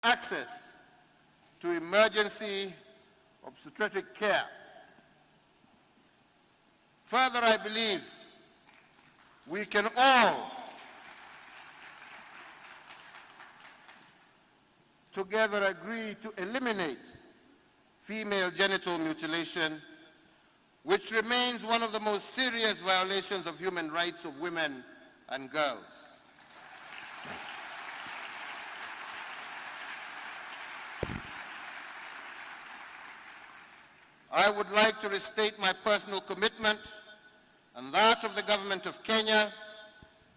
access to emergency obstetric care. Further, I believe we can all together agree to eliminate female genital mutilation, which remains one of the most serious violations of human rights of women and girls. I would like to restate my personal commitment and that of the government of Kenya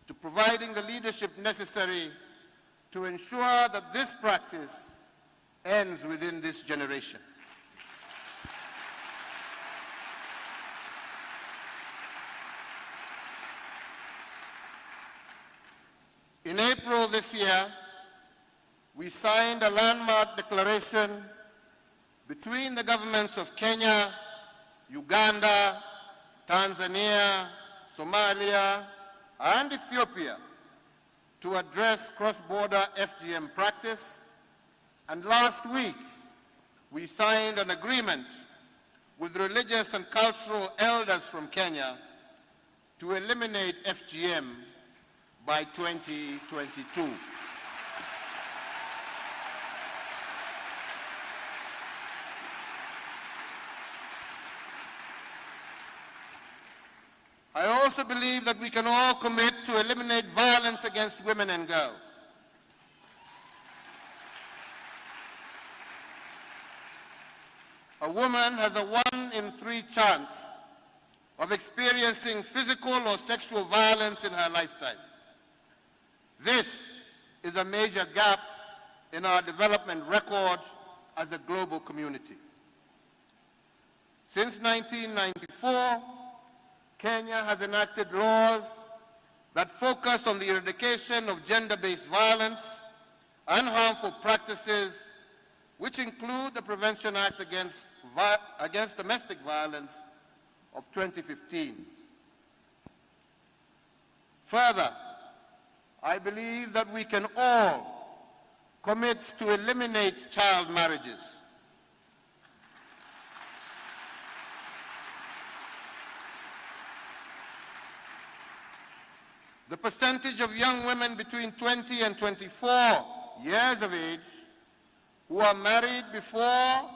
to providing the leadership necessary to ensure that this practice ends within this generation. In April this year, we signed a landmark declaration between the governments of Kenya, Uganda, Tanzania, Somalia, and Ethiopia to address cross-border FGM practice. And last week, we signed an agreement with religious and cultural elders from Kenya to eliminate FGM by 2022. I also believe that we can all commit to eliminate violence against women and girls. A woman has a 1 in 3 chance of experiencing physical or sexual violence in her lifetime. This is a major gap in our development record as a global community. Since 1994, Kenya has enacted laws that focus on the eradication of gender-based violence and harmful practices, which include the Prevention Act against Domestic Violence of 2015. Further, I believe that we can all commit to eliminate child marriages. The percentage of young women between 20 and 24 years of age who are married before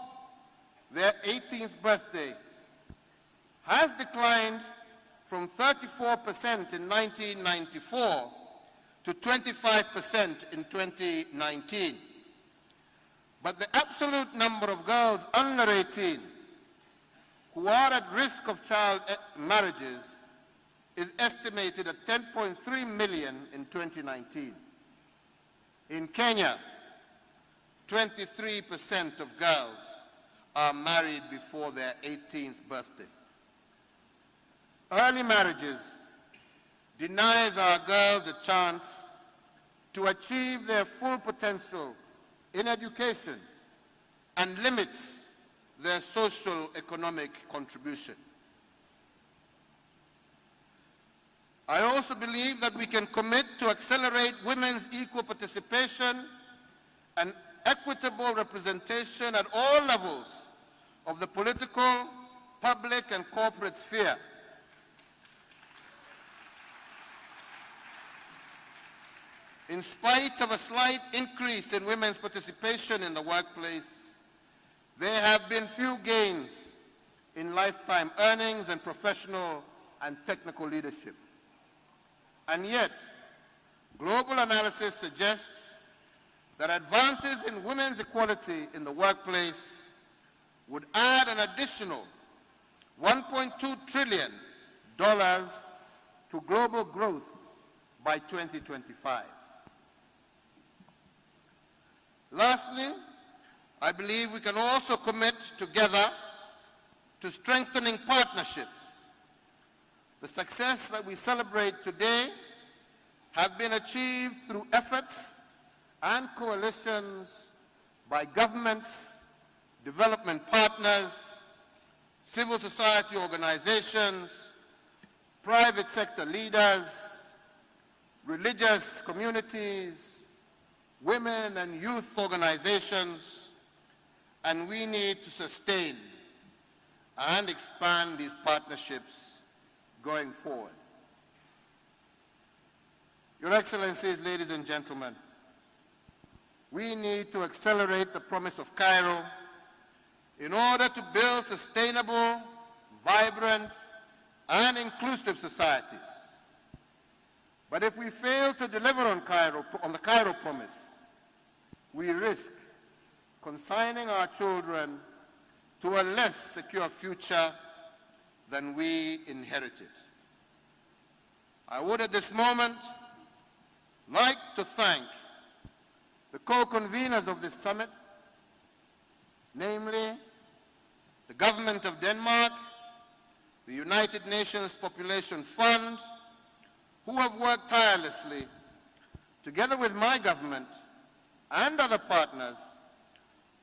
their 18th birthday has declined from 34% in 1994 to 25% in 2019. But the absolute number of girls under 18 who are at risk of child marriages is estimated at 10.3 million in 2019. In Kenya, 23% of girls are married before their 18th birthday. Early marriages denies our girls a chance to achieve their full potential in education and limits their social economic contribution. I also believe that we can commit to accelerate women's equal participation and equitable representation at all levels of the political, public, and corporate sphere. In spite of a slight increase in women's participation in the workplace, there have been few gains in lifetime earnings and professional and technical leadership. And yet, global analysis suggests that advances in women's equality in the workplace would add an additional $1.2 trillion to global growth by 2025. Lastly, I believe we can also commit together to strengthening partnerships. The success that we celebrate today have been achieved through efforts and coalitions by governments, development partners, civil society organizations, private sector leaders, religious communities, women and youth organizations, and we need to sustain and expand these partnerships going forward. Your Excellencies, ladies and gentlemen, we need to accelerate the promise of Cairo in order to build sustainable, vibrant, and inclusive societies. But if we fail to deliver on the Cairo promise, we risk consigning our children to a less secure future than we inherited. I would at this moment like to thank the co-conveners of this summit, namely the Government of Denmark, the United Nations Population Fund, who have worked tirelessly, together with my government and other partners,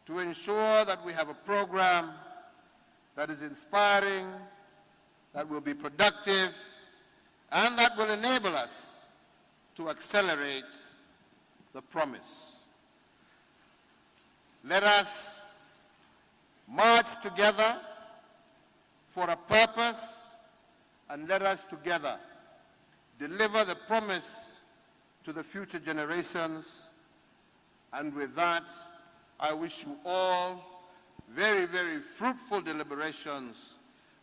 to ensure that we have a program that is inspiring, that will be productive, and that will enable us to accelerate the promise. Let us march together for a purpose, and let us together deliver the promise to the future generations. And with that, I wish you all very, very fruitful deliberations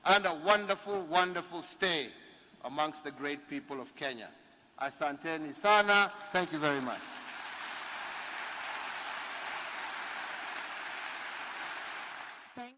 and a wonderful, wonderful stay amongst the great people of Kenya. Asanteni sana. Thank you very much.